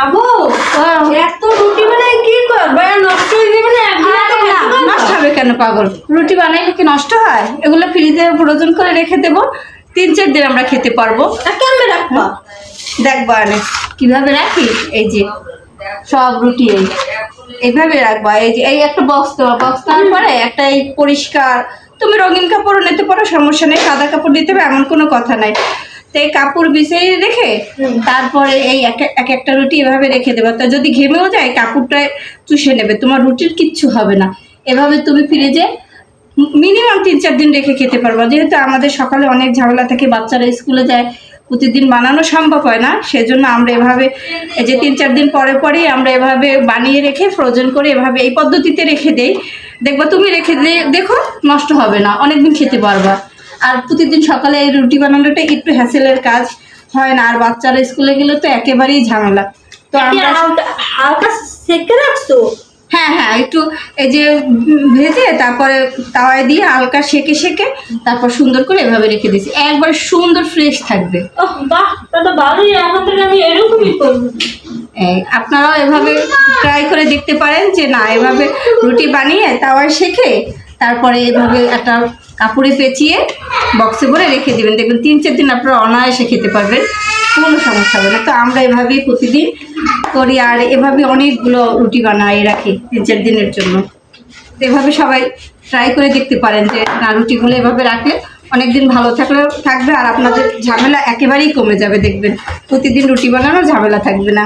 আবু এত রুটি বানাই কি করবে? নষ্ট হয়ে যাবে না? নষ্ট হবে কেন পাগল? রুটি বানাইলে কি নষ্ট হয়? এগুলো ফ্রিজে ফ্রোজেন করে রেখে দেবো, 3-4 দিন আমরা খেতে পারবো। কেমন রাখবা? দেখবা কিভাবে রাখি। এই যে সব রুটি এইভাবে রাখবা। এই যে এই একটা বক্স দেওয়া, বক্স দেওয়ার পরে একটা এই পরিষ্কার, তুমি রঙিন কাপড়ও নিতে পারো, সমস্যা নেই। সাদা কাপড় নিতে হবে এমন কোনো কথা নাই। তো এই কাপড় বিছিয়ে রেখে তারপরে এই এক একটা রুটি এভাবে রেখে দেবে। তা যদি ঘেমেও যায় কাপড়টায় চুষে নেবে, তোমার রুটির কিচ্ছু হবে না। এভাবে তুমি ফ্রিজে মিনিমাম 3-4 দিন রেখে খেতে পারবা। যেহেতু আমাদের সকালে অনেক ঝামেলা থাকে, বাচ্চারা স্কুলে যায়, প্রতিদিন বানানো সম্ভব হয় না, সেজন্য আমরা এভাবে এই যে 3-4 দিন পরে পরেই আমরা এভাবে বানিয়ে রেখে ফ্রোজেন করে এভাবে এই পদ্ধতিতে রেখে দেই। দেখবা তুমি রেখে দেখো নষ্ট হবে না, অনেকদিন খেতে পারবা। আর প্রতিদিন সকালে এই রুটি বানানোটা একটু হ্যাসেলের কাজ হয় না, আর বাচ্চারা স্কুলে গেলে তো একেবারেই ঝামেলা। তো আমরা হালকা সেকে রাখছো? হ্যাঁ হ্যাঁ, একটু এই যে ভেজে তারপরে তাওয়ায় দিয়ে হালকা সেকে তারপর সুন্দর করে এভাবে রেখে দিয়েছি, একবার সুন্দর ফ্রেশ থাকবে। বাহ, তাহলে ভালোই। এখন থেকে আমি এরকমই করবো। আপনারাও এভাবে ট্রাই করে দেখতে পারেন যে না, এভাবে রুটি বানিয়ে তাওয়ায় সেকে তারপরে এভাবে একটা কাপড়ে পেঁচিয়ে বক্সে ভরে রেখে দেবেন। দেখবেন 3-4 দিন আপনারা অনায়াসে খেতে পারবেন, কোনো সমস্যা হবে না। তো আমরা এভাবেই প্রতিদিন করি, আর এভাবে অনেকগুলো রুটি বানাই রাখি 3-4 দিনের জন্য। তো এভাবে সবাই ট্রাই করে দেখতে পারেন যে না, রুটিগুলো এভাবে রাখলে অনেকদিন ভালো থাকবে, আর আপনাদের ঝামেলা একেবারেই কমে যাবে। দেখবেন প্রতিদিন রুটি বানানোর ঝামেলা থাকবে না।